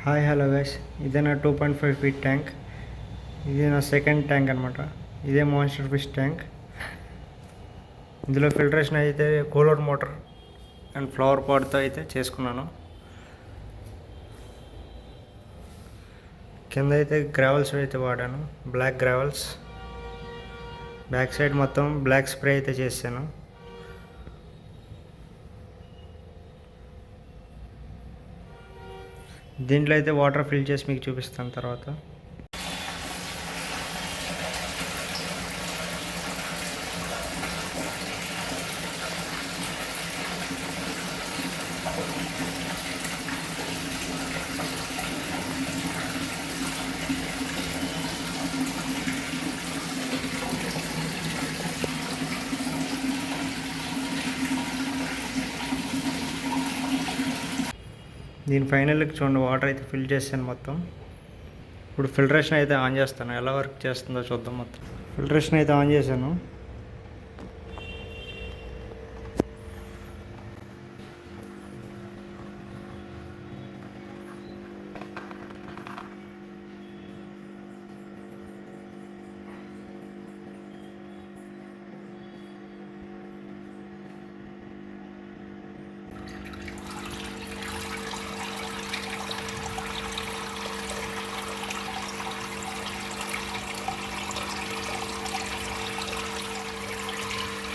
Hi hello guys, ఇదే నా 2.5 feet tank. ఇది నా సెకండ్ ట్యాంక్ అనమాట. ఇదే మాన్స్టర్ ఫిష్ ట్యాంక్. ఇందులో ఫిల్టరేషన్ అయితే కూలర్ మోటార్ అండ్ ఫ్లవర్ పాట్తో అయితే చేసుకున్నాను. కింద అయితే గ్రావెల్స్ అయితే వాడాను, బ్లాక్ గ్రావెల్స్. బ్యాక్ సైడ్ మొత్తం బ్లాక్ స్ప్రే అయితే చేశాను. దీంట్లో అయితే వాటర్ ఫిల్ చేసి మీకు చూపిస్తాను తర్వాత. దీని ఫైనల్కి చూడండి, వాటర్ అయితే ఫిల్ చేశాను మొత్తం. ఇప్పుడు ఫిల్టరేషన్ అయితే ఆన్ చేస్తాను, ఎలా వర్క్ చేస్తుందో చూద్దాం. మొత్తం ఫిల్టరేషన్ అయితే ఆన్ చేశాను.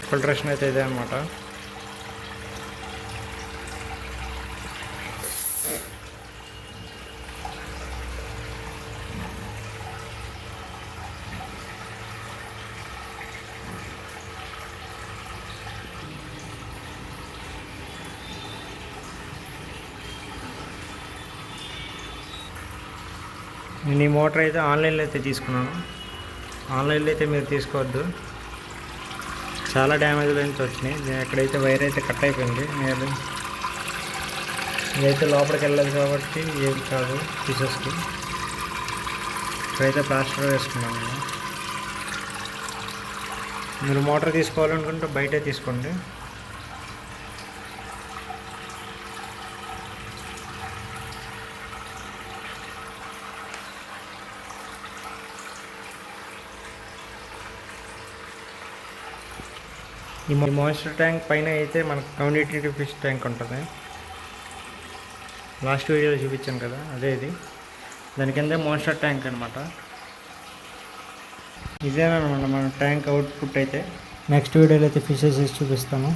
ఫిల్టరేషన్ అయితే ఇదే అనమాట. నేను ఈ మోటార్ అయితే ఆన్లైన్లో అయితే తీసుకున్నాను. ఆన్లైన్లో అయితే మీరు తీసుకోవద్దు, చాలా డ్యామేజ్ లైన్స్ వచ్చినాయి. నేను ఎక్కడైతే వైర్ అయితే కట్ అయిపోయింది, నేను ఇదైతే లోపలికి వెళ్ళదు కాబట్టి ఏం కాదు పీసెస్కి. ఇక్కడైతే ప్లాస్టర్ వేసుకున్నాను నేను. మీరు మోటార్ తీసుకోవాలనుకుంటే బయటే తీసుకోండి. ఈ మాన్స్టర్ ట్యాంక్ పైన అయితే మనకు కమ్యూనిటీ ఫిష్ ట్యాంక్ ఉంటుంది. లాస్ట్ వీడియోలో చూపించాను కదా, అదే ఇది. దాని కింద మాన్స్టర్ ట్యాంక్ అనమాట. ఇదేనమాట మన ట్యాంక్ అవుట్పుట్ అయితే. నెక్స్ట్ వీడియోలో అయితే ఫిషెస్ చూపిస్తాను.